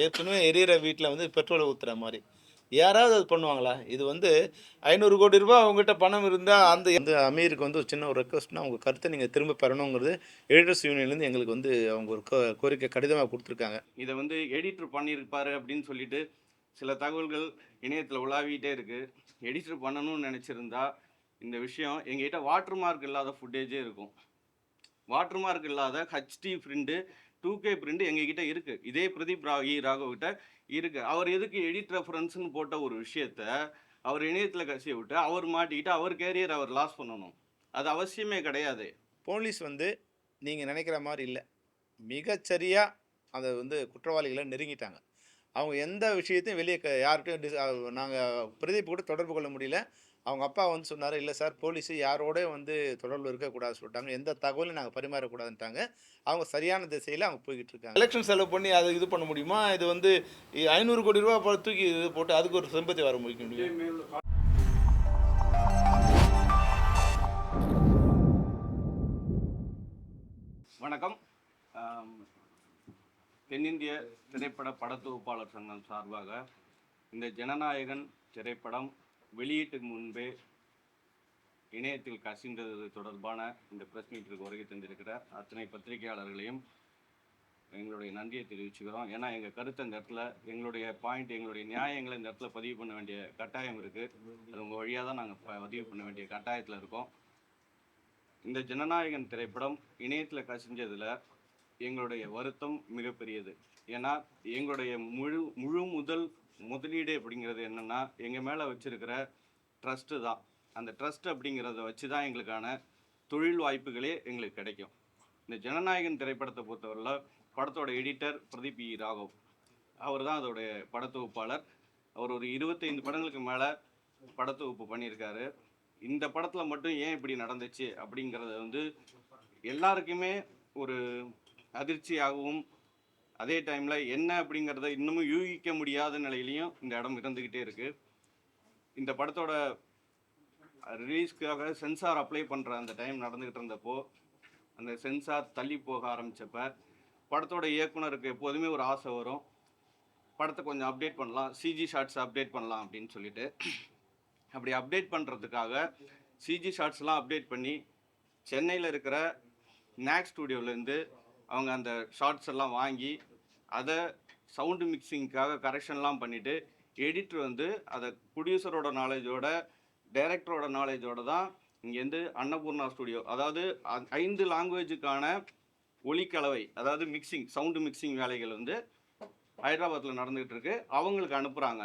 ஏற்கனவே எரியிற வீட்டில் வந்து பெட்ரோலை ஊற்றுற மாதிரி யாராவது அது பண்ணுவாங்களா? இது வந்து 500 கோடி ரூபாய் அவங்ககிட்ட பணம் இருந்தால் அந்த அமீருக்கு வந்து ஒரு சின்ன ஒரு ரெக்வஸ்ட்னா, உங்கள் கருத்தை நீங்கள் திரும்ப பெறணுங்கிறது எடிட்டர்ஸ் யூனியன்லேருந்து எங்களுக்கு வந்து அவங்க ஒரு கோரிக்கை கடிதமாக கொடுத்துருக்காங்க. இதை வந்து எடிட்டர் பண்ணியிருப்பாரு அப்படின்னு சொல்லிட்டு சில தகவல்கள் இணையத்தில் உலாவிட்டே இருக்குது. எடிட்டர் பண்ணணும்னு நினச்சிருந்தா இந்த விஷயம் எங்ககிட்ட வாட்டர் மார்க் இல்லாத ஃபுட்டேஜே இருக்கும். வாட்டர் மார்க் இல்லாத ஹச்டி பிரிண்ட் 2K பிரிண்ட் எங்ககிட்ட இருக்குது. இதே பிரதீப் ராகவ்கிட்ட இருக்குது. அவர் எதுக்கு எடிட் ரெஃபரன்ஸ்னு போட்ட ஒரு விஷயத்த அவர் இணையத்தில் கசிய விட்டு அவர் மாட்டிக்கிட்டு அவர் கேரியர் அவர் லாஸ் பண்ணணும். அது அவசியமே கிடையாது. போலீஸ் வந்து நீங்கள் நினைக்கிற மாதிரி இல்லை, மிகச்சரியாக அதை வந்து குற்றவாளிகளை நெருங்கிட்டாங்க. அவங்க எந்த விஷயத்தையும் வெளியே யார்கிட்டையும் நாங்கள் பிரதீப் கூட தொடர்பு கொள்ள முடியல. அவங்க அப்பா வந்து சொன்னார், இல்லை சார் போலீஸு யாரோட வந்து தொடர்பில் இருக்கக்கூடாதுன்னு சொல்லிட்டாங்க, எந்த தகவலையும் நாங்கள் பரிமாறக்கூடாதுன்ட்டாங்க. அவங்க சரியான திசையில் அவங்க போய்கிட்டு இருக்காங்க. எலெக்ஷன் செலவு பண்ணி அதை இது பண்ண முடியுமா? இது வந்து 500 கோடி ரூபா தூக்கி இது போட்டு அதுக்கு ஒரு செம்பத்தி வர முடியும். வணக்கம். தென்னிந்திய திரைப்பட படத்தொகுப்பாளர் சங்கம் சார்பாக இந்த ஜனநாயகன் திரைப்படம் வெளியீட்டுக்கு முன்பே இணையத்தில் கசிந்தது தொடர்பான இந்த பிரஸ் மீட்டிற்கு வருகை தந்திருக்கிற அத்தனை பத்திரிகையாளர்களையும் எங்களுடைய நன்றியை தெரிவிச்சுக்கிறோம். ஏன்னா எங்கள் கருத்து அந்த இடத்துல எங்களுடைய பாயிண்ட், எங்களுடைய நியாயங்களை இந்த இடத்துல பதிவு பண்ண வேண்டிய கட்டாயம் இருக்குது. அது உங்கள் வழியாக தான் நாங்கள் பதிவு பண்ண வேண்டிய கட்டாயத்தில் இருக்கோம். இந்த ஜனநாயகன் திரைப்படம் இணையத்தில் கசிஞ்சதில் எங்களுடைய வருத்தம் மிகப்பெரியது. ஏன்னா எங்களுடைய முழு முதலீடு அப்படிங்கிறது என்னென்னா எங்கள் மேலே வச்சுருக்கிற ட்ரஸ்ட்டு தான். அந்த ட்ரஸ்ட் அப்படிங்கிறத வச்சு தான் எங்களுக்கான தொழில் வாய்ப்புகளே எங்களுக்கு கிடைக்கும். இந்த ஜனநாயகன் திரைப்படத்தை பொறுத்தவரையில் படத்தோட எடிட்டர் பிரதீப் ராகவ், அவர் தான் அதோடைய படத்தொகுப்பாளர். அவர் ஒரு 25 படங்களுக்கு மேலே படத்தொகுப்பு பண்ணியிருக்காரு. இந்த படத்தில் மட்டும் ஏன் இப்படி நடந்துச்சு அப்படிங்கிறத வந்து எல்லாருக்குமே ஒரு அதிர்ச்சியாகவும், அதே டைமில் என்ன அப்படிங்கிறத இன்னமும் யூகிக்க முடியாத நிலையிலையும் இந்த இடம் இருந்துக்கிட்டே இருக்குது. இந்த படத்தோட ரிலீஸ்க்காக சென்சார் அப்ளை பண்ணுற அந்த டைம் நடந்துக்கிட்டு இருந்தப்போ அந்த சென்சார் தள்ளி போக ஆரம்பித்தப்ப படத்தோட இயக்குனருக்கு எப்போதுமே ஒரு ஆசை வரும், படத்தை கொஞ்சம் அப்டேட் பண்ணலாம், சிஜி ஷார்ட்ஸ் அப்டேட் பண்ணலாம் அப்படின்னு சொல்லிட்டு. அப்படி அப்டேட் பண்ணுறதுக்காக சிஜி ஷார்ட்ஸ்லாம் அப்டேட் பண்ணி சென்னையில் இருக்கிற நாக் ஸ்டூடியோவிலேருந்து அவங்க அந்த ஷார்ட்ஸ் எல்லாம் வாங்கி அதை சவுண்டு மிக்சிங்க்காக கரெக்ஷன்லாம் பண்ணிவிட்டு எடிட்டர் வந்து அதை ப்ரொடியூசரோட நாலேஜோட டைரக்டரோட நாலேஜோட தான் இங்கேருந்து அன்னபூர்ணா ஸ்டுடியோ, அதாவது 5 லாங்குவேஜுக்கான ஒலிக்கலவை, அதாவது மிக்சிங், சவுண்டு மிக்சிங் வேலைகள் வந்து ஹைதராபாத்தில் நடந்துகிட்டு இருக்கு, அவங்களுக்கு அனுப்புகிறாங்க.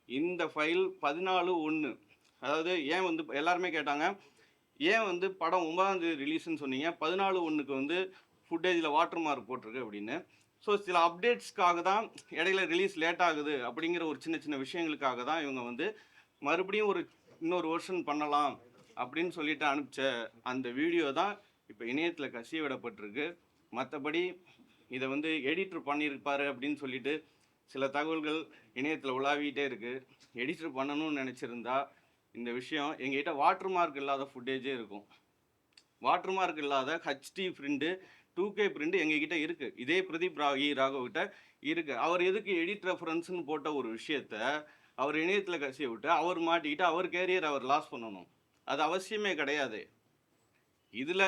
இந்த ஃபைல் 14/1, அதாவது ஏன் வந்து எல்லாருமே கேட்டாங்க, ஏன் வந்து படம் 9ஆம் தேதி ரிலீஸ்ன்னு சொன்னீங்க, 14/1க்கு வந்து ஃபுட்டேஜில் வாட்டர் மார்க் போட்டிருக்கு அப்படின்னு. ஸோ சில அப்டேட்ஸ்க்காக தான் இடையில ரிலீஸ் லேட் ஆகுது அப்படிங்கிற ஒரு சின்ன சின்ன விஷயங்களுக்காக தான் இவங்க வந்து மறுபடியும் இன்னொரு வெர்ஷன் பண்ணலாம் அப்படின்னு சொல்லிட்டு அனுப்பிச்ச அந்த வீடியோ தான் இப்போ இணையத்தில் கசிய விடப்பட்டிருக்கு. மற்றபடி இதை வந்து எடிட்டர் பண்ணியிருப்பாரு அப்படின்னு சொல்லிட்டு சில தகவல்கள் இணையத்தில் உலாவிட்டே இருக்குது. எடிட்டர் பண்ணணும்னு நினச்சிருந்தா இந்த விஷயம் எங்ககிட்ட வாட்டர் மார்க் இல்லாத ஃபுட்டேஜே இருக்கும். வாட்டர் மார்க் இல்லாத ஹச்டி பிரிண்ட் 2K பிரிண்ட் எங்ககிட்ட இருக்குது. இதே பிரதீப் ராகவ்கிட்ட இருக்குது. அவர் எதுக்கு எடிட் ரெஃபரன்ஸ்னு போட்ட ஒரு விஷயத்த அவர் இணையத்தில் கசிய விட்டு அவர் மாட்டிக்கிட்டு அவர் கேரியர் அவர் லாஸ் பண்ணணும். அது அவசியமே கிடையாது. இதில்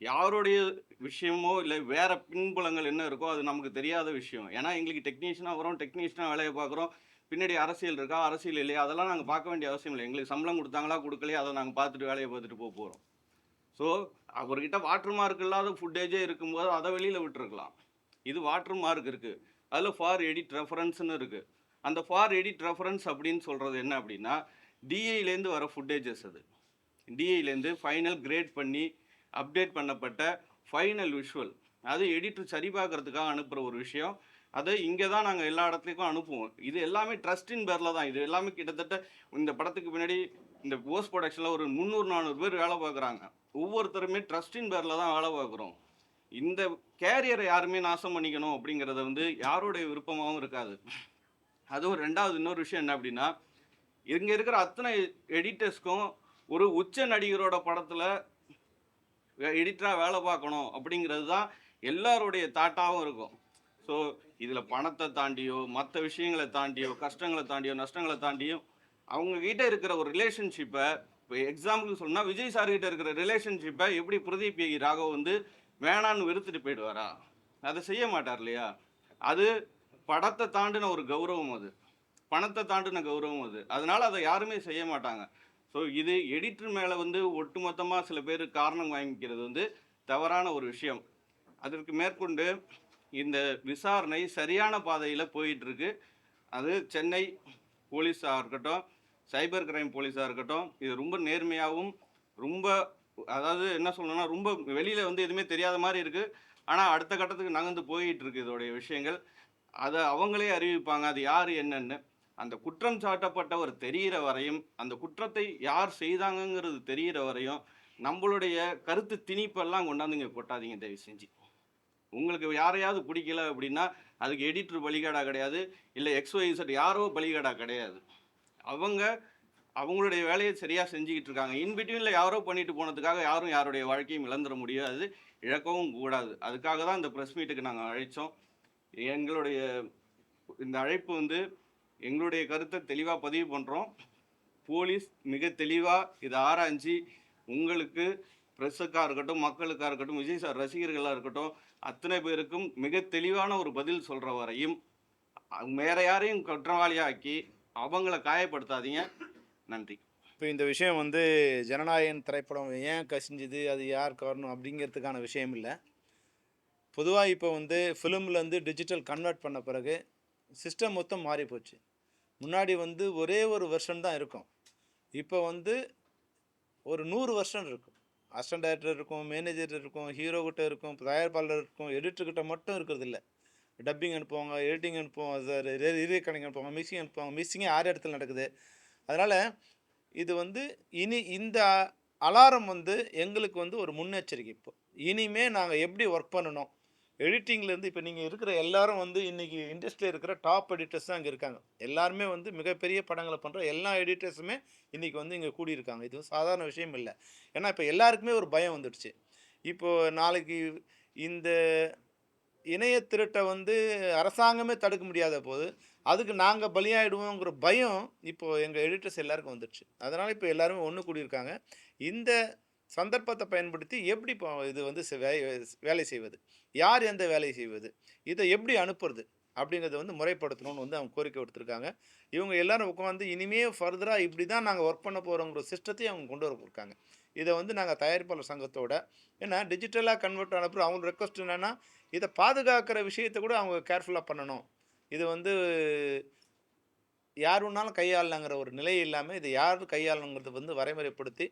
யாருடைய விஷயமோ இல்லை வேற பின்புலங்கள் என்ன இருக்கோ அது நமக்கு தெரியாத விஷயம். ஏன்னா எங்களுக்கு டெக்னீஷியனாக வரோம், டெக்னீஷியனாக வேலையை பார்க்குறோம், பின்னாடி அரசியல் இருக்கா அரசியல் இல்லையா அதெல்லாம் நாங்கள் பார்க்க வேண்டிய அவசியம் இல்லை. எங்களுக்கு சம்பளம் கொடுத்தாங்களா கொடுக்கலையா அதை நாங்கள் பார்த்துட்டு வேலையை பார்த்துட்டு போகிறோம். ஸோ அவர்கிட்ட வாட்டர் மார்க் இல்லாத ஃபுட்டேஜே இருக்கும்போது அதை வெளியில் விட்டுருக்கலாம். இது வாட்டர் மார்க் இருக்குது, அதில் ஃபார் எடிட் ரெஃபரன்ஸ்னு இருக்குது. அந்த ஃபார் எடிட் ரெஃபரன்ஸ் அப்படின்னு சொல்கிறது என்ன அப்படின்னா டிஐலேருந்து வர ஃபுட்டேஜஸ். அது டிஐலேருந்து ஃபைனல் கிரேட் பண்ணி அப்டேட் பண்ணப்பட்ட ஃபைனல் விஷுவல். அது எடிட்டர் சரி பார்க்குறதுக்காக அனுப்புகிற ஒரு விஷயம். அதை இங்கே தான் நாங்கள் எல்லா இடத்துலையும் அனுப்புவோம். இது எல்லாமே ட்ரஸ்டின் பேரில் தான். இது எல்லாமே கிட்டத்தட்ட இந்த படத்துக்கு பின்னாடி இந்த போஸ்ட் ப்ரொடக்ஷனில் ஒரு 300-400 பேர் வேலை பார்க்குறாங்க. ஒவ்வொருத்தருமே ட்ரஸ்டின் பேரில் தான் வேலை பார்க்குறோம். இந்த கேரியரை யாருமே நாசம் பண்ணிக்கணும் அப்படிங்கிறத வந்து யாருடைய விருப்பமாகவும் இருக்காது. அதுவும் ரெண்டாவது இன்னொரு விஷயம் என்ன அப்படின்னா, இங்கே இருக்கிற அத்தனை எடிட்டர்ஸ்க்கும் ஒரு உச்ச நடிகரோட படத்தில் எடிட்டராக வேலை பார்க்கணும் அப்படிங்கிறது தான் எல்லாருடைய தாட்டாகவும் இருக்கும். ஸோ இதில் பணத்தை தாண்டியோ மற்ற விஷயங்களை தாண்டியோ கஷ்டங்களை தாண்டியோ நஷ்டங்களை தாண்டியும் அவங்க கிட்ட இருக்கிற ஒரு ரிலேஷன்ஷிப்பை, இப்போ எக்ஸாம்பிள் சொன்னால் விஜய் சார் கிட்ட இருக்கிற ரிலேஷன்ஷிப்பை எப்படி பிரதீப் ராகவ் வந்து வேணான்னு வெறுத்துட்டு போயிடுவாரா? அதை செய்ய மாட்டார் இல்லையா? அது படத்தை தாண்டின ஒரு கௌரவம், அது பணத்தை தாண்டின கௌரவம் அது. அதனால அதை யாருமே செய்ய மாட்டாங்க. ஸோ இது எடிட்டர் மேலே வந்து ஒட்டுமொத்தமாக சில பேர் காரணம் வாங்கிக்கிறது வந்து தவறான ஒரு விஷயம். அதற்கு மேற்கொண்டு இந்த விசாரணை சரியான பாதையில் போயிட்டு இருக்கு. அது சென்னை போலீஸாக இருக்கட்டும், சைபர் கிரைம் போலீஸாக இருக்கட்டும், இது ரொம்ப நேர்மையாகவும் ரொம்ப, அதாவது என்ன சொல்லணும்னா, ரொம்ப வெளியில் வந்து எதுவுமே தெரியாத மாதிரி இருக்குது. ஆனால் அடுத்த கட்டத்துக்கு நகர்ந்து போயிட்டு இருக்கு இதோடைய விஷயங்கள். அதை அவங்களே அறிவிப்பாங்க அது யார் என்னன்னு. அந்த குற்றம் சாட்டப்பட்டவர் தெரிகிற வரையும், அந்த குற்றத்தை யார் செய்தாங்கங்கிறது தெரிகிற வரையும் நம்மளுடைய கருத்து திணிப்பெல்லாம் கொண்டாந்து இங்கே கொட்டாதீங்க தயவு செஞ்சு. உங்களுக்கு யாரையாவது பிடிக்கல அப்படின்னா அதுக்கு எடிட்டர் பலிகடா கிடையாது, இல்லை XYZ யாரோ பலிகடா கிடையாது. அவங்க அவங்களுடைய வேலையை சரியாக செஞ்சுக்கிட்டு இருக்காங்க. இன்பிட்வீனில் யாரோ பண்ணிட்டு போனதுக்காக யாரும் யாருடைய வாழ்க்கையும் இழந்துட முடியாது, இழக்கவும் கூடாது. அதுக்காக தான் இந்த ப்ரெஸ் மீட்டுக்கு நாங்கள் அழைச்சோம். எங்களுடைய இந்த அழைப்பு வந்து எங்களுடைய கருத்தை தெளிவாக பதிவு பண்ணுறோம். போலீஸ் மிக தெளிவாக இதை ஆராய்ஞ்சு உங்களுக்கு, ப்ரெஸ்ஸுக்காக இருக்கட்டும், மக்களுக்காக இருக்கட்டும், விஜய் சார் ரசிகர்களாக இருக்கட்டும், அத்தனை பேருக்கும் மிக தெளிவான ஒரு பதில் சொல்கிற வரையும் வேற யாரையும் குற்றவாளியாக்கி அவங்கள காயப்படுத்தாதீங்க. நன்றி. இப்போ இந்த விஷயம் வந்து ஜனநாயகன் திரைப்படம் ஏன் கசிஞ்சுது, அது யார் காரணம் அப்படிங்கிறதுக்கான விஷயம் இல்லை. பொதுவாக இப்போ வந்து ஃபிலிம்லேருந்து டிஜிட்டல் கன்வெர்ட் பண்ண பிறகு சிஸ்டம் மொத்தம் மாறி போச்சு. முன்னாடி வந்து ஒரே ஒரு வெர்ஷன் தான் இருக்கும். இப்போ வந்து ஒரு 100 வெர்ஷன் இருக்கும். அசிஸ்டன்ட் டைரக்டர் இருக்கும், மேனேஜர் இருக்கும், ஹீரோ கிட்ட இருக்கும், தயாரிப்பாளர் இருக்கும், எடிட்டர்கிட்ட மட்டும் இருக்கிறது இல்லை. டப்பிங் அனுப்புவாங்க, எடிட்டிங் அனுப்புவாங்க, ரீரெக்கார்டிங் அனுப்புவாங்க, மிக்சிங் அனுப்புவாங்க. மிக்சிங்கே 6 இடத்துல நடக்குது. அதனால் இது வந்து இனி இந்த அலாரம் வந்து எங்களுக்கு வந்து ஒரு முன்னெச்சரிக்கை. இப்போ இனிமே நாங்கள் எப்படி ஒர்க் பண்ணணும், எடிட்டிங்லேருந்து இப்போ நீங்கள் இருக்கிற எல்லாரும் வந்து இன்றைக்கி இண்டஸ்ட்ரியில் இருக்கிற டாப் எடிட்டர்ஸ் தான் இங்கே இருக்காங்க. எல்லாருமே வந்து மிகப்பெரிய படங்களை பண்ணுற எல்லா எடிட்டர்ஸுமே இன்றைக்கி வந்து இங்கே கூடியிருக்காங்க. இது சாதாரண விஷயம் இல்லை. ஏன்னா இப்போ எல்லாருக்குமே ஒரு பயம் வந்துடுச்சு. இப்போது நாளைக்கு இந்த இணைய திருட்டை வந்து அரசாங்கமே தடுக்க முடியாத போது அதுக்கு நாங்கள் பலியாயிடுவோங்கிற பயம் இப்போது எங்கள் எடிட்டர்ஸ் எல்லாருக்கும் வந்துடுச்சு. அதனால் இப்போ எல்லாருமே ஒன்று கூடியிருக்காங்க. இந்த சந்தர்ப்பத்தை பயன்படுத்தி எப்படி இப்போ இது வந்து வேலை செய்வது, யார் எந்த வேலையை செய்வது, இதை எப்படி அனுப்புறது அப்படிங்கிறத வந்து முறைப்படுத்தணும்னு வந்து அவங்க கோரிக்கை கொடுத்துருக்காங்க. இவங்க எல்லாரும் உட்காந்து இனிமே ஃபர்தராக இப்படி தான் நாங்கள் ஒர்க் பண்ண போகிறோங்கிற சிஸ்டத்தையும் அவங்க கொண்டு வர இதை வந்து நாங்கள் தயாரிப்பாளர் சங்கத்தோட, ஏன்னா டிஜிட்டலாக கன்வெர்ட் ஆனப்பறம் அவங்க ரெக்வஸ்ட் என்னென்னா இதை பாதுகாக்கிற விஷயத்தை கூட அவங்க கேர்ஃபுல்லாக பண்ணணும். இது வந்து யார் வேணாலும் கையாளலாங்கிற ஒரு நிலை இல்லாமல் இதை யார் கையாளணுங்கிறத வந்து வரைமுறைப்படுத்தி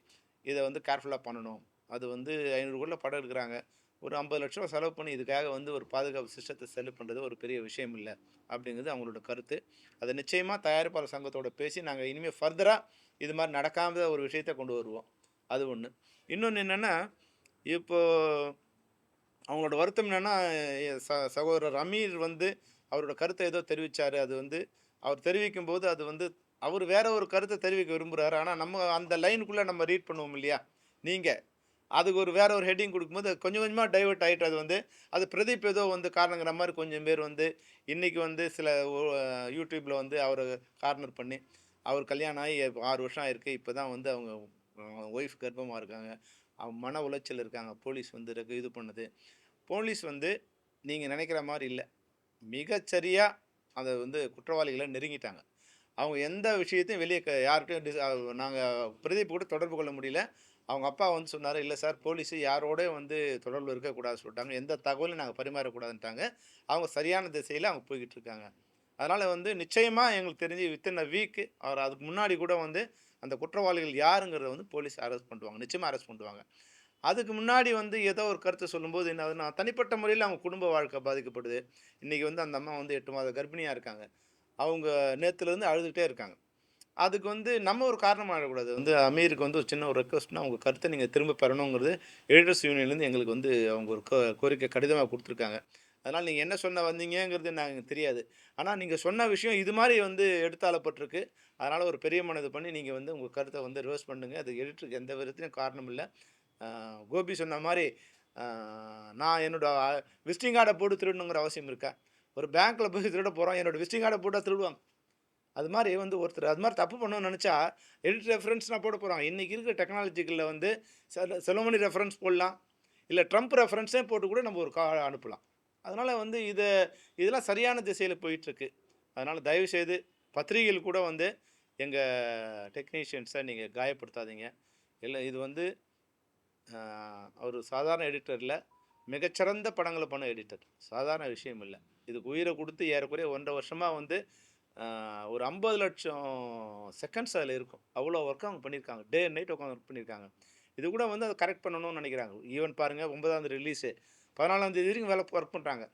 இதை வந்து கேர்ஃபுல்லாக பண்ணணும். அது வந்து 500 கோடில படம் எடுக்கிறாங்க. ஒரு 50 லட்ச ரூபா செலவு பண்ணி இதுக்காக வந்து ஒரு பாதுகாப்பு சிஸ்டத்தை செலவு பண்ணுறது ஒரு பெரிய விஷயம் இல்லை அப்படிங்கிறது அவங்களோட கருத்து. அதை நிச்சயமாக தயாரிப்பாளர் சங்கத்தோட பேசி நாங்கள் இனிமேல் ஃபர்தராக இது மாதிரி நடக்காத ஒரு விஷயத்தை கொண்டு வருவோம். அது ஒன்று. இன்னொன்று என்னென்னா, இப்போது அவங்களோட வருத்தம் என்னென்னா, சகோதரர் அமீர் வந்து அவரோட கருத்தை ஏதோ தெரிவித்தார். அது வந்து அவர் தெரிவிக்கும்போது அது வந்து அவர் வேற ஒரு கருத்தை தெரிவிக்க விரும்புகிறாரு. ஆனால் நம்ம அந்த லைனுக்குள்ளே நம்ம ரீட் பண்ணுவோம் இல்லையா, நீங்கள் அதுக்கு ஒரு வேற ஒரு ஹெட்டிங் கொடுக்கும்போது கொஞ்சம் கொஞ்சமாக டைவர்ட் ஆகிட்டு அது வந்து அது பிரதீப் ஏதோ வந்து காரணங்கிற மாதிரி கொஞ்சம் பேர் வந்து இன்றைக்கி வந்து சில யூடியூப்பில் வந்து அவரை கார்னர் பண்ணி அவர் கல்யாணம் ஆகி 6 வருஷம் ஆயிருக்கு, இப்போ தான் வந்து அவங்க ஒய்ஃப் கர்ப்பமாக இருக்காங்க, அவங்க மன உளைச்சல் இருக்காங்க, போலீஸ் வந்து இது பண்ணுது. போலீஸ் வந்து நீங்கள் நினைக்கிற மாதிரி இல்லை, மிகச்சரியாக அதை வந்து குற்றவாளிகளை நெருங்கிட்டாங்க. அவங்க எந்த விஷயத்தையும் வெளியே யார்கிட்டையும் நாங்கள் பிரதீப் கூட தொடர்பு கொள்ள முடியல. அவங்க அப்பா வந்து சொன்னார், இல்லை சார் போலீஸு யாரோட வந்து தொடர்பில் இருக்கக்கூடாதுன்னு சொல்லிட்டாங்க, எந்த தகவலையும் நாங்கள் பரிமாறக்கூடாதுன்ட்டாங்க. அவங்க சரியான திசையில் அவங்க போய்கிட்டு இருக்காங்க. அதனால் வந்து நிச்சயமாக எங்களுக்கு தெரிஞ்சு வித்தின் அ வீக்கு அவர் அதுக்கு முன்னாடி கூட வந்து அந்த குற்றவாளிகள் யாருங்கிறத வந்து போலீஸ் அரெஸ்ட் பண்ணுவாங்க, நிச்சயமாக அரெஸ்ட் பண்ணுவாங்க. அதுக்கு முன்னாடி வந்து ஏதோ ஒரு கருத்தை சொல்லும்போது என்ன ஆகுதுன்னா, தனிப்பட்ட முறையில் அவங்க குடும்ப வாழ்க்கை பாதிக்கப்படுது. இன்றைக்கி வந்து அந்த அம்மா வந்து 8 மாத கர்ப்பிணியாக இருக்காங்க. அவங்க நேற்றுலேருந்து அழுதுகிட்டே இருக்காங்க. அதுக்கு வந்து நம்ம ஒரு காரணமாக ஆகக்கூடாது. வந்து அமீருக்கு வந்து ஒரு சின்ன ஒரு ரெக்வஸ்ட்னா, உங்கள் கருத்தை நீங்கள் திரும்ப பெறணுங்கிறது எடிட்டர்ஸ் யூனியன்லேருந்து எங்களுக்கு வந்து அவங்க ஒரு கோரிக்கை கடிதமாக கொடுத்துருக்காங்க. அதனால் நீங்கள் என்ன சொன்ன வந்தீங்கங்கிறது எனக்கு தெரியாது. ஆனால் நீங்கள் சொன்ன விஷயம் இது மாதிரி வந்து எடுத்தாளப்பட்டிருக்கு. அதனால் ஒரு பெரிய மனது பண்ணி நீங்கள் வந்து உங்கள் கருத்தை வந்து ரிவர்ஸ் பண்ணுங்க. அது எடிட்டருக்கு எந்த விதத்துலையும் காரணம் இல்லை. கோபி சொன்ன மாதிரி நான் என்னோட விசிட்டிங் கார்டை போட்டு திருடணுங்கிற அவசியம் இருக்கா? ஒரு பேங்க்கில் போய் திருட போகிறோம், என்னோட விசிட்டிங் கார்டை போட்டால் திருடுவாங்க. அது மாதிரி வந்து ஒருத்தர் அது மாதிரி தப்பு பண்ணணும்னு நினச்சா எடிட் ரெஃபரன்ஸ் நான் போட போகிறாங்க. இன்றைக்கி இருக்கிற டெக்னாலஜிகளில் வந்து செலோமணி ரெஃபரன்ஸ் போடலாம், இல்லை ட்ரம்ப் ரெஃபரன்ஸே போட்டு கூட நம்ம ஒரு அனுப்பலாம். அதனால் வந்து இதெல்லாம் சரியான திசையில் போயிட்டுருக்கு. அதனால் தயவுசெய்து பத்திரிகைகள் கூட வந்து எங்கள் டெக்னீஷியன்ஸை நீங்கள் காயப்படுத்தாதீங்க. இல்லை இது வந்து ஒரு சாதாரண எடிட்டர் இல்லை, மிகச்சிறந்த படங்களை பண்ண எடிட்டர், சாதாரண விஷயம் இல்லை. இதுக்கு உயிரை கொடுத்து ஏறக்குறைய 1.5 வருஷமாக வந்து ஒரு 50 லட்சம் செகண்ட்ஸ் அதில் இருக்கும். அவ்வளோ ஒர்க் அவங்க பண்ணியிருக்காங்க. டே அண்ட் நைட் உட்காந்து ஒர்க் பண்ணியிருக்காங்க. இது கூட வந்து அதை கரெக்ட் பண்ணணும்னு நினைக்கிறாங்க. ஈவன் பாருங்கள், 9ஆம் தேதி ரிலீஸு, 14ஆம் தேதி வரைக்கும் வேலை ஒர்க் பண்ணுறாங்க.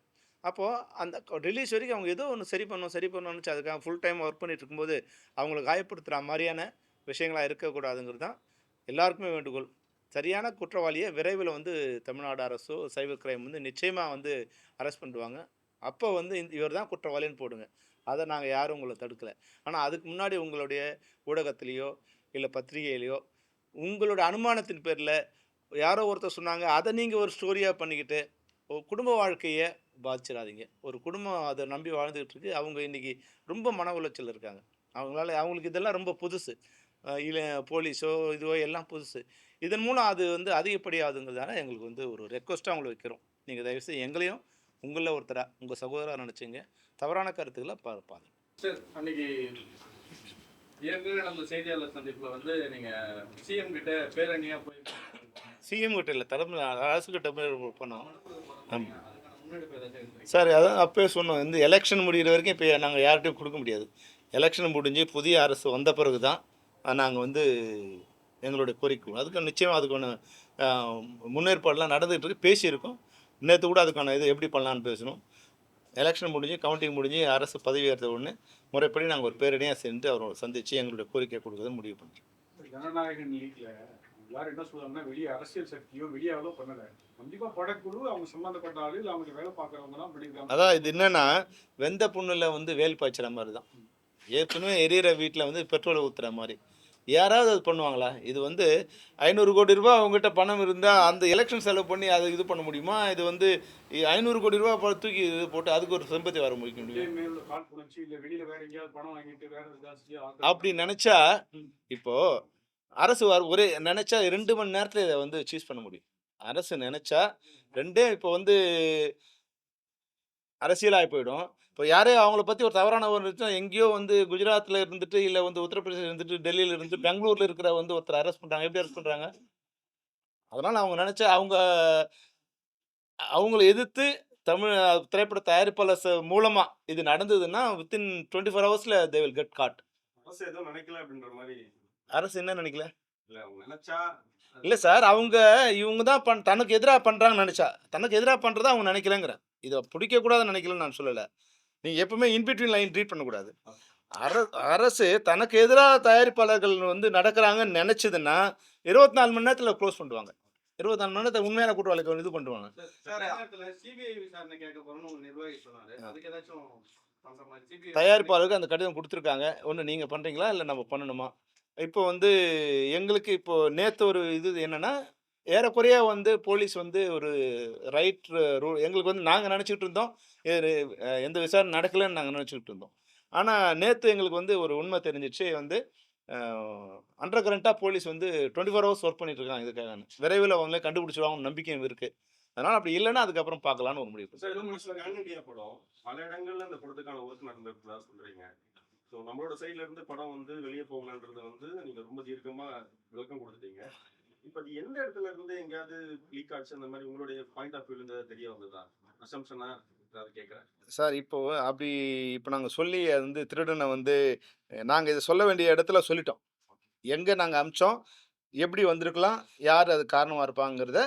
அப்போது அந்த ரிலீஸ் வரைக்கும் அவங்க ஏதோ ஒன்று சரி பண்ணணும்னு வச்சு அதுக்காக ஃபுல் டைம் ஒர்க் பண்ணிட்டு இருக்கும்போது அவங்கள காயப்படுத்துகிற மாதிரியான விஷயங்களாக இருக்கக்கூடாதுங்கிறது தான் எல்லாருக்குமே வேண்டுகோள். சரியான குற்றவாளியை விரைவில் வந்து தமிழ்நாடு அரசோ சைபர் கிரைம் வந்து நிச்சயமாக வந்து அரெஸ்ட் பண்ணுவாங்க. அப்போ வந்து இவர் தான் குற்றவாளின்னு போடுங்க. அதை நாங்கள் யாரும் உங்களை தடுக்கலை. ஆனால் அதுக்கு முன்னாடி உங்களுடைய ஊடகத்திலேயோ இல்லை பத்திரிகையிலையோ உங்களோட அனுமானத்தின் பேரில் யாரோ ஒருத்தர் சொன்னாங்க, அதை நீங்கள் ஒரு ஸ்டோரியாக பண்ணிக்கிட்டு குடும்ப வாழ்க்கையை பாதிச்சிடாதீங்க. ஒரு குடும்பம் அதை நம்பி வாழ்ந்துக்கிட்டு இருக்கு. அவங்க இன்றைக்கி ரொம்ப மன உளைச்சல் இருக்காங்க. அவங்களுக்கு இதெல்லாம் ரொம்ப புதுசு. இல்லை போலீஸோ இதுவோ எல்லாம் புதுசு. இதன் மூலம் அது வந்து அதிகப்படியாகுதுங்கிறதால எங்களுக்கு வந்து ஒரு ரெக்வஸ்ட்டாக அவங்களை வைக்கிறோம். நீங்கள் தயவுசெய்து எங்களையும் உங்களில் ஒருத்தராக உங்கள் சகோதரராக நினச்சிங்க. தவறான கருத்துக்களை பார்ப்பாங்க. சார், அன்னைக்கு ஏற்கனவே நடந்த செய்தியாளர் சந்திப்பில் வந்து நீங்கள் சிஎம் கிட்ட பேரணியாக போய் சிஎம் கிட்ட இல்லை, தலைமை அரசு கிட்ட போய் பண்ணோம். ஆமாம் முன்னெடுப்பு ஏதாச்சும் சார், அதான் அப்போயே சொன்னோம். இந்த எலெக்ஷன் முடிகிற வரைக்கும் இப்போ நாங்கள் யார்கிட்டையும் கொடுக்க முடியாது. எலெக்ஷன் முடிஞ்சு புதிய அரசு வந்த பிறகு தான் நாங்கள் வந்து எங்களுடைய கோரிக்கை. அதுக்கு நிச்சயமாக அதுக்கான முன்னேற்பாடெலாம் நடந்துகிட்டு இருக்கு, பேசியிருக்கோம். நேற்று கூட அதுக்கான இது எப்படி பண்ணலான்னு பேசணும். எலெக்ஷன் முடிஞ்சு கவுண்டிங் முடிஞ்சு அரசு பதவி ஏற்ற உடனே முறைப்படி நாங்கள் ஒரு பேரடியாக சென்று அவரை சந்தித்து எங்களுடைய கோரிக்கை கொடுக்குறத முடிவு பண்ணுறோம். ஜனநாயகன் லீக்ல எல்லாரும் என்ன சொல்றாங்கன்னா, வெளியே அரசியல் சக்தியோ வெளியாவதோ பண்ணல, கண்டிப்பா படக்குழு அவங்க சம்பந்தப்பட்ட ஆளு இல்லை அவங்க வேலை பார்க்குறவங்க தான் பண்ணியிருக்காங்க. அதான் இது என்னென்னா, வெந்த புண்ணில் வந்து வேல் பாய்ச்சுற மாதிரி தான். ஏற்கனவே எரியிற வீட்டில் வந்து பெட்ரோலை ஊற்றுற மாதிரி யாராவது அது பண்ணுவாங்களா? இது வந்து 500 கோடி ரூபா அவங்ககிட்ட பணம் இருந்தால் அந்த எலெக்ஷன் செலவு பண்ணி அதை இது பண்ண முடியுமா? இது வந்து 500 கோடி ரூபா தூக்கி இது போட்டு அதுக்கு ஒரு செம்பத்தி வர முடியும். மேல காழ்ப்புணர்ச்சி இல்லை வெளியில வேற எங்கேயாவது பணம் வாங்கிட்டு வேற ஜாஸ்தியா அப்படி நினச்சா இப்போது அரசு ஒரே நினச்சா 2 மணி நேரத்தில் இதை வந்து சூஸ் பண்ண முடியும். அரசு நினச்சா இப்போ வந்து அரசியலாகி போயிடும். இப்போ யாரையும் அவங்கள பற்றி ஒரு தவறான ஒரு எங்கேயோ வந்து குஜராத்தில் இருந்துட்டு இல்லை வந்து உத்தரப்பிரதேசில் இருந்துட்டு டெல்லியில் இருந்து பெங்களூரில் இருக்கிற வந்து ஒருத்தர் அரெஸ்ட் பண்ணுறாங்க. எப்படி அரெஸ்ட் பண்ணுறாங்க? அதனால் அவங்க நினச்சா அவங்கள எதிர்த்து தமிழ் திரைப்பட தயாரிப்பாளர் மூலமாக இது நடந்ததுன்னா வித்தின் 24 ஹவர்ஸில் தே வில் கெட் காட். அரசு எதுவும் நினைக்கல அப்படின்ற மாதிரி. அரசு என்ன நினைக்கல? இல்லை அவங்க நினைச்சா இல்லை சார், இவங்க தான் தனக்கு எதிராக பண்ணுறாங்கன்னு நினச்சா, தனக்கு எதிராக பண்ணுறதா அவங்க நினைக்கலங்கிறேன். இதை பிடிக்கக்கூடாதுன்னு நினைக்கலன்னு நான் சொல்லலை. நீங்கள் எப்பவுமே இன்பிட்வீன் லைன் ட்ரீட் பண்ணக்கூடாது. அரசு தனக்கு எதிராக தயாரிப்பாளர்கள் வந்து நடக்கிறாங்கன்னு நினச்சதுன்னா 24 மணி நேரத்தில் க்ளோஸ் பண்ணுவாங்க. 24 மணி நேரத்தில் உண்மையான குற்றவாளிகள் இது பண்ணுவாங்க. சிபிஐ விசாரணை கேட்க போகிறோன்னு நிர்வாகி சொன்னார். அதுக்கு ஏதாச்சும் தயாரிப்பாளருக்கு அந்த கடிதம் கொடுத்துருக்காங்க. ஒன்று நீங்கள் பண்ணுறீங்களா இல்லை நம்ம பண்ணணுமா? இப்போ வந்து எங்களுக்கு நேற்று ஒரு இது என்னென்னா, ஏறக்குறைய வந்து போலீஸ் வந்து ஒரு ரைட் ரூல் எங்களுக்கு வந்து நாங்கள் நினச்சிக்கிட்டு இருந்தோம், எந்த விசாரணை நடக்கலைன்னு நாங்கள் நினச்சிக்கிட்டு இருந்தோம். ஆனால் நேற்று எங்களுக்கு வந்து ஒரு உண்மை தெரிஞ்சிச்சு. வந்து அண்டர் கரண்ட்டாக போலீஸ் வந்து 24 ஹவர்ஸ் ஒர்க் பண்ணிட்டு இருக்காங்க இதுக்காக. விரைவில் அவங்களே கண்டுபிடிச்சிடுவாங்க நம்பிக்கையும் இருக்குது. அதனால் அப்படி இல்லைன்னா அதுக்கப்புறம் பார்க்கலான்னு ஒரு முடிவு. படம் பல இடங்கள்ல இந்த படத்துக்கான ஒர்க் நடந்திருக்கிறதா சொல்றீங்க. ஸோ நம்மளோட சைட்ல இருந்து படம் வந்து வெளியே போகலன்றது வந்து நீங்க ரொம்ப தீர்க்கமா விளக்கம் கொடுத்துட்டீங்க. இப்போ அது எந்த இடத்துல இருந்து எங்கேயாவது லீக் ஆச்சு அந்த மாதிரி உங்களுடைய பாயிண்ட் ஆஃப் வியூல தெரிய வந்ததா? அசம்ஷனா கேட்குறேன் சார். இப்போ நாங்கள் சொல்லி அது வந்து திருடனை வந்து நாங்கள் இதை சொல்ல வேண்டிய இடத்துல சொல்லிட்டோம். எங்கே நாங்கள் அமிச்சோம், எப்படி வந்திருக்கலாம், யார் அது காரணமாக இருப்பாங்கிறத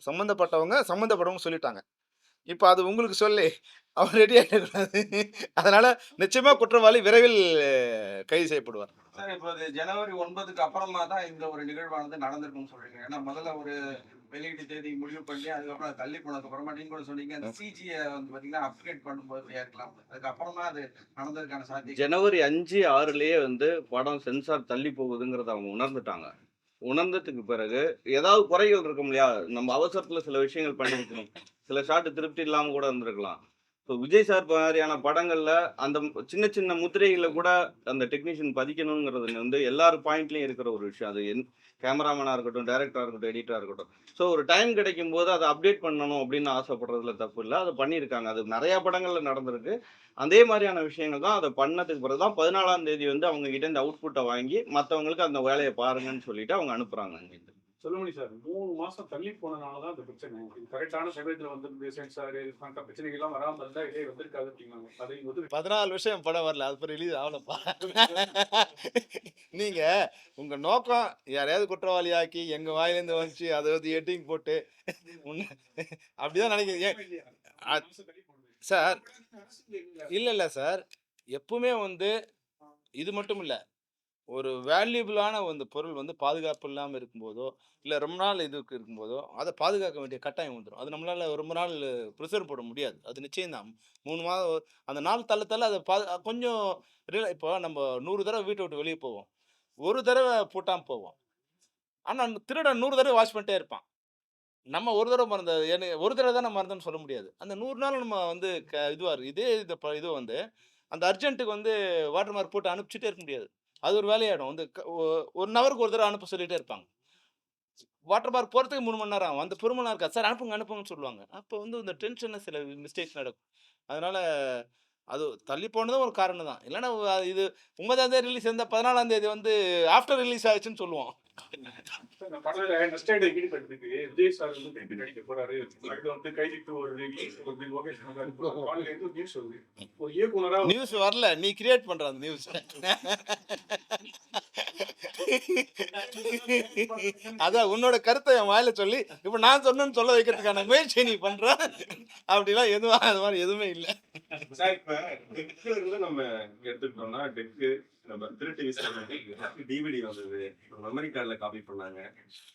சம்மந்தப்பட்டவங்க சொல்லிட்டாங்க. இப்போ அது உங்களுக்கு சொல்லி அவர் ரெடி ஆகிடக்கூடாது. அதனால் நிச்சயமாக குற்றவாளி விரைவில் கைது செய்யப்படுவார். சார், இப்போ ஜனவரி 9க்கு அப்புறமா தான் இந்த ஒரு நிகழ்வானது நடந்திருக்குன்னு சொல்றீங்க. ஏன்னா முதல்ல ஒரு வெளியீட்டு தேதி முடிவு பண்ணி அதுக்கப்புறம் அது தள்ளி போனதுக்கு அப்புறமா நீங்க கூட சொன்னீங்க அந்த சிஜியை வந்து பாத்தீங்கன்னா அப்கிரேட் பண்ணும்போது இருக்கலாம். அதுக்கப்புறமா அது நடந்ததுக்கான சாத்தியம். ஜனவரி 5, 6லயே வந்து படம் சென்சார் தள்ளி போகுதுங்கிறத அவங்க உணர்ந்துட்டாங்க. உணர்ந்ததுக்கு பிறகு ஏதாவது குறைகள் இருக்கும் இல்லையா, நம்ம அவசரத்துல சில விஷயங்கள் பண்ணிருக்கணும். சில ஷாட் திருப்தி இல்லாம கூட இருந்திருக்கலாம். ஸோ விஜய் சார் மாதிரியான படங்கள்ல அந்த சின்ன சின்ன முத்திரைகளை கூட அந்த டெக்னீஷியன் பதிக்கணுங்கிறது வந்து எல்லார் பாயிண்ட்லயும் இருக்கிற ஒரு விஷயம். அது கேமராமேனா இருக்கட்டும், டைரக்டரா இருக்கட்டும், எடிட்டரா இருக்கட்டும். ஸோ ஒரு டைம் கிடைக்கும் போது அதை அப்டேட் பண்ணணும் அப்படின்னு ஆசைப்படுறதுல தப்பு இல்லை. அதை பண்ணியிருக்காங்க. அது நிறைய படங்கள்ல நடந்திருக்கு. அதே மாதிரியான விஷயங்கள் தான் அதை பண்ணதுக்கு பிறகு தான் 14ஆம் தேதி வந்து அவங்க கிட்ட இந்த அவுட்புட்டை வாங்கி மற்றவங்களுக்கு அந்த வேலையை பாருங்கன்னு சொல்லிட்டு அவங்க அனுப்புறாங்க அங்கிருந்து. சொல்லுமணி சார் 3 மாசம் தள்ளி போனனால தான் இந்த பிரச்சனை. இது கரெக்டான சமயத்துல வந்து சென்சார் மற்ற பிரச்சனைகள்லாம் வராமல் இருந்தா இதே வந்திருக்காது அப்படின்னாங்க. அதை வந்து 14 விஷயம் படம் வரல, அது ரிலீஸ் ஆகலப்பா. நீங்க உங்க நோக்கம் யாரையாவது குற்றவாளியாக்கி எங்க வாயிலேருந்து வந்துச்சு அதை வந்து எட்டிங் போட்டு அப்படிதான் நினைக்கிறீங்க சார். இல்லை சார், எப்பவுமே வந்து இது மட்டும் இல்லை, ஒரு வேல்யூபிளான வந்து பொருள் வந்து பாதுகாப்பு இல்லாமல் இருக்கும்போதோ இல்லை ரொம்ப நாள் இதுக்கு இருக்கும்போதோ அதை பாதுகாக்க வேண்டிய கட்டாயம் வந்துடும். அது நம்மளால் ரொம்ப நாள் ப்ரிசர்வ் பண்ண முடியாது. அது நிச்சயம்தான் 3 மாதம் அந்த நாள் தள்ள அதை கொஞ்சம் இப்போ நம்ம 100 தடவை வீட்டை விட்டு வெளியே போவோம், ஒரு தடவை போட்டாமல் போவோம். ஆனால் திருடன் 100 தடவை வாஷ் பண்ணிட்டே இருப்பான். நம்ம ஒரு தடவை மறந்த ஒரு தடவை தான் நம்ம மறந்தோன்னு சொல்ல முடியாது. அந்த 100 நாள் நம்ம வந்து இதுவாக இருக்குது. இது வந்து அந்த அர்ஜென்ட்டுக்கு வந்து வாட்டர் மார்க் போட்டு அனுப்பிச்சிட்டே இருக்க முடியாது. அது ஒரு வேலையாயிடும். வந்து 1 ஹவருக்கு ஒரு தடவை அனுப்ப சொல்லிகிட்டே இருப்பாங்க. வாட்டர் பார்க் போகிறதுக்கு 3 மணி நேரம் ஆகும். அந்த பொறுமைலாம் இருக்காது. சார் அனுப்புங்கன்னு சொல்லுவாங்க. அப்போ வந்து இந்த டென்ஷனில் சில மிஸ்டேக்ஸ் நடக்கும். அதனால் அது தள்ளி போனதும் ஒரு காரணம் தான். இல்லைன்னா இது 9ஆம் தேதி ரிலீஸ் இருந்தால் 14ஆம் தேதி வந்து ஆஃப்டர் ரிலீஸ் ஆயிடுச்சுன்னு சொல்லுவோம். இந்த படத்துல நெக்ஸ்ட் டைம் ஈடுபடுறதுக்கு விஜய் சார் வந்து திருப்பி நடிக்க போறாரு. அடுத்து வந்து கைதிக்கு ஒரு லோகேஷ் நியூஸ் வருது. ஒரு இயக்குனரா நியூஸ் வரல, நீ கிரியேட் பண்ற அந்த நியூஸ். அதான் உன்னோட கருத்தை என் வாயில சொல்லி இப்ப நான் சொன்னேன்னு சொல்ல வைக்கிறதுக்கான முயற்சி நீ பண்ற. அப்படிலாம் எதுவும் அது மாதிரி எதுவுமே இல்லை. சார் இப்ப டெக்ல இருந்து நம்ம எடுத்துக்கிட்டோம்னா டெக்கு நம்ம திருட்டு டிவிடி வந்தது, மெமரி கார்டுல காப்பி பண்ணாங்க.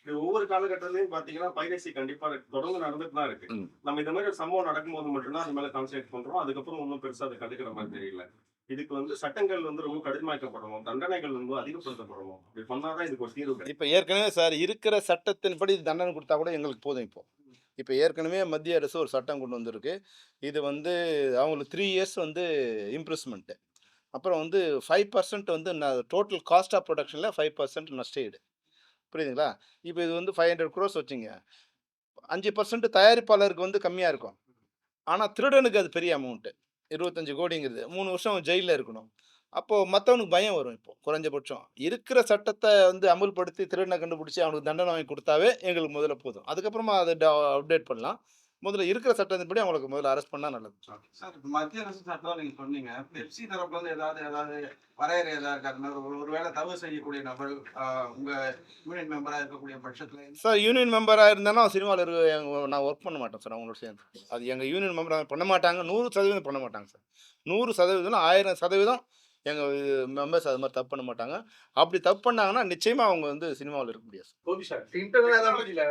இது ஒவ்வொரு காலகட்டத்திலயும் பாத்தீங்கன்னா பைரசி கண்டிப்பா தொடர்ந்து நடந்துட்டு தான் இருக்கு. நம்ம இந்த மாதிரி ஒரு சம்பவம் நடக்கும்போது மட்டும்தான் அது மேல கான்சன்ட்ரேட் பண்றோம். அதுக்கப்புறம் ஒன்றும் பெருசா அதை கண்டுக்கிற மாதிரி தெரியல. இதுக்கு வந்து சட்டங்கள் வந்து ரொம்ப கடினமாக்கப்படணும், தண்டனைகள் வந்து அதிகப்படுத்தப்படணும். இப்படி பண்ணாதான் இதுக்கு ஒரு தீர்வு கிடைக்கும். இப்ப ஏற்கனவே சார் இருக்கிற சட்டத்தின்படி தண்டனை கொடுத்தா கூட எங்களுக்கு போதும். இப்போ ஏற்கனவே மத்திய அரசு ஒரு சட்டம் கொண்டு வந்திருக்கு. இது வந்து அவங்களுக்கு 3 இயர்ஸ் வந்து இம்ப்ரூவ்மெண்ட்டு. அப்புறம் வந்து 5% வந்து டோட்டல் காஸ்ட் ஆஃப் ப்ரொடக்ஷனில் 5% நஷ்டஈடு. புரியுதுங்களா? இப்போ இது வந்து 500 crores வச்சுங்க. 5% தயாரிப்பாளருக்கு வந்து கம்மியாக இருக்கும். ஆனால் திருடனுக்கு அது பெரிய அமௌண்ட்டு. 25 கோடிங்கிறது 3 வருஷம் ஜெயிலில் இருக்கணும். அப்போது மற்றவனுக்கு பயம் வரும். இப்போ குறைஞ்சபட்சம் இருக்கிற சட்டத்தை வந்து அமுல்படுத்தி திருடனை கண்டுபிடிச்சி அவனுக்கு தண்டனை வாங்கி கொடுத்தாவே எங்களுக்கு முதல்ல போதும். அதுக்கப்புறமா அதை அப்டேட் பண்ணலாம். முதல்ல இருக்கிற சட்டத்தின்படி அவங்களுக்கு முதல்ல அரெஸ்ட் பண்ணால் நல்லது. சார் மத்திய அரசு சட்டம் நீங்க சொன்னீங்க, பெப்சி தரப்புல இருந்து ஏதாவது வரையறை ஏதாவது இருக்காது? ஒருவேளை தவறு செய்யக்கூடிய நபர் உங்க யூனியன் மெம்பரா இருக்கக்கூடிய பட்சத்துல சார் யூனியன் மெம்பராக இருந்தாலும் சினிமாவில் நான் ஒர்க் பண்ண மாட்டேன் சார் அவங்களோட சேர்ந்து. அது எங்கள் யூனியன் மெம்பராக பண்ண மாட்டாங்க. 100% பண்ண மாட்டாங்க சார். 100% 1000% எங்கள் மெம்பர்ஸ் அது மாதிரி தப்பு பண்ண மாட்டாங்க. அப்படி தப்பு பண்ணாங்கன்னா நிச்சயமாக அவங்க வந்து சினிமாவில் இருக்க முடியாது. கோபி சார் டெக்னாலஜில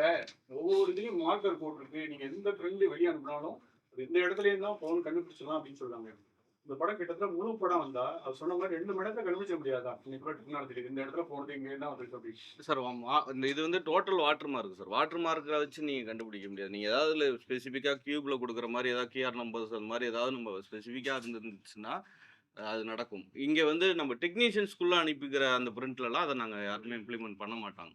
ஒவ்வொரு இதுலயும் மார்க்கர் போட்டிருக்கு. நீங்க எந்த ட்ரெண்ட் வெளியே அனுப்பினாலும் இந்த இடத்துல இருந்தா போன் கண்டுபிடிச்சிடலாம் அப்படின்னு சொல்றாங்க. இந்த படம் கிட்டத்தட்ட முழு படம் வந்தா அது சொன்ன மாதிரி 2 மணி நேரத்தை கண்டுபிடிச்ச முடியாதா? இன்னைக்கு டெக்னாலஜி இந்த இடத்துல போனது இங்கே தான் வந்துருக்கு அப்படின்னு. சார் இந்த இது வந்து total water mark sir. Water மார்க்கை வச்சு நீங்கள் கண்டுபிடிக்க முடியாது. நீங்கள் ஏதாவது ஸ்பெசிஃபிக்காக கியூபில் கொடுக்குற மாதிரி ஏதாவது கிஆர் நம்பர்ஸ் அது மாதிரி ஏதாவது நம்ம ஸ்பெசிஃபிக்காக இருந்துச்சுன்னா அது நடக்கும். இங்கே வந்து நம்ம டெக்னீஷியன்ஸ்குள்ளே அனுப்பிக்கிற அந்த பிரிண்ட்லலாம் அதை நாங்கள் யாருமே இம்ப்ளிமெண்ட் பண்ண மாட்டாங்க.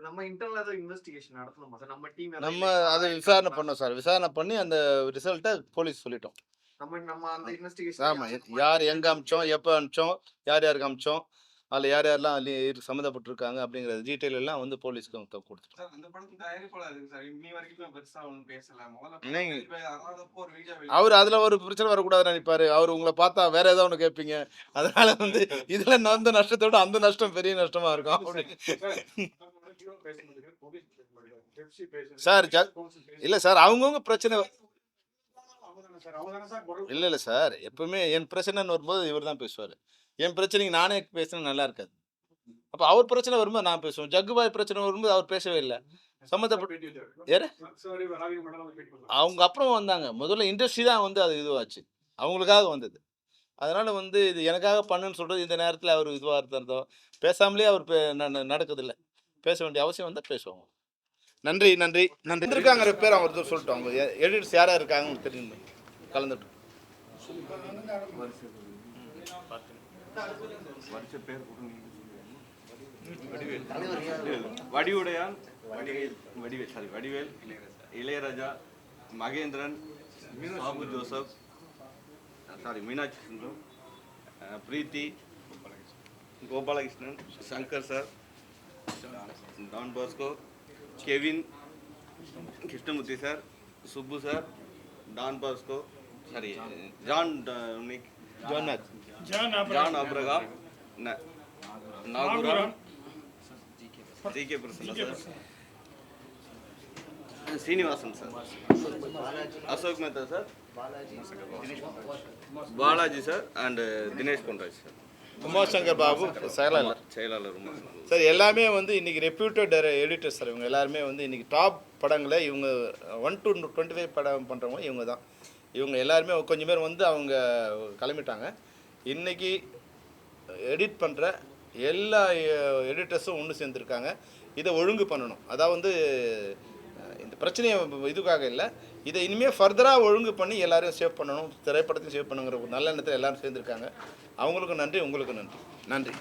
நம்ம இன்டர்னல் இன்வெஸ்டிகேஷன் நடத்தணுமா சார்? நம்ம டீம் நம்ம அதை விசாரணை பண்ணோம் சார். விசாரணை பண்ணி அந்த ரிசல்ட்டை போலீஸ் சொல்லிட்டோம். நம்ம அந்த இன்வெஸ்டிகேஷன் ஆமாம், யார் எங்கே அமிச்சோம், எப்போ அமிச்சோம், யார் யாருக்கு அமிச்சோம், அதில் யார் யாரெல்லாம் சம்மந்தப்பட்டிருக்காங்க அப்படிங்கிற டீட்டெயில் எல்லாம் வந்து போலீஸ்க்கு கொடுத்துட்டோம். சார் அந்த படத்துக்கு தயாரிப்பாளர் இருக்கு சார். இன்னி வரைக்கும் பெருசா ஒன்றும் பேசல. ஒரு வீடியோ அவர் அதில் ஒரு பிரச்சனை வரக்கூடாதுன்னு நினைப்பாரு. அவர் உங்களை பார்த்தா வேற ஏதாவது ஒன்று கேட்பீங்க. அதனால வந்து இதில் அந்த நஷ்டத்தோட அந்த நஷ்டம் பெரிய நஷ்டமா இருக்கும். சார் இல்லை சார், அவங்கவுங்க பிரச்சனை இல்லை சார். எப்பவுமே என் பிரச்சனைன்னு வரும்போது இவர் தான் பேசுவார். என் பிரச்சனைக்கு நானே பேசினா நல்லா இருக்காது. அப்போ அவர் பிரச்சனை வரும்போது நான் பேசுவேன். ஜக்குபாய் பிரச்சனை வரும்போது அவர் பேசவே இல்லை. சம்மந்தப்பட்டு யாரு அவங்க அப்புறம் வந்தாங்க. முதல்ல இண்டஸ்ட்ரி தான் வந்து அது இதுவாச்சு, அவங்களுக்காக வந்தது. அதனால் வந்து இது எனக்காக பண்ணுன்னு சொல்கிறது இந்த நேரத்தில் அவர் இதுவாக இருந்தோ பேசாமலே அவர் நடக்குதில்லை. பேச வேண்டிய அவசியம் வந்தால் பேசுவாங்க. நன்றி நன்றி நன்றி. இருக்காங்கிற பேர் அவங்க சொல்லிட்டு அவங்க எடிட்டர்ஸ் யாராக இருக்காங்கன்னு தெரியும். கலந்துட்டு வருஷ பேர் Vadivudaiyan Vadivel Ilaiyaraaja Mahendran Babu Joseph Meenakshi Sundaram Preethi Gopalakrishnan Shankar sir Don Bosco Kevin Krishnamoorthy sir Subbu sir Don Bosco John Dominic John Matt John Abraham Naguram GK Prasanna sir Srinivasan sir Ashok Mehta sir Balaji sir and Dinesh Ponraj sir Umashankar Babu செயலாளர் சார் எல்லாமே வந்து இன்றைக்கி ரெப்யூட்டட் எடிட்டர்ஸ் சார் இவங்க எல்லாருமே வந்து இன்றைக்கி டாப் படங்களை இவங்க 1 to 25 படம் பண்ணுறவங்க இவங்க தான். இவங்க எல்லாருமே கொஞ்சம் பேர் வந்து அவங்க கிளம்பிட்டாங்க. இன்றைக்கி எடிட் பண்ணுற எல்லா எடிட்டர்ஸும் ஒன்று சேர்ந்துருக்காங்க. இதை ஒழுங்கு பண்ணணும். அதாவது இந்த பிரச்சனையை இதுக்காக இல்லை, இதை இனிமேல் ஃபர்தராக ஒழுங்கு பண்ணி எல்லாரையும் சேவ் பண்ணணும், திரைப்படத்தையும் சேவ் பண்ணுங்கிற ஒரு நல்ல எண்ணத்தில் எல்லோரும் சேர்ந்துருக்காங்க. அவங்களுக்கும் நன்றி, உங்களுக்கும் நன்றி.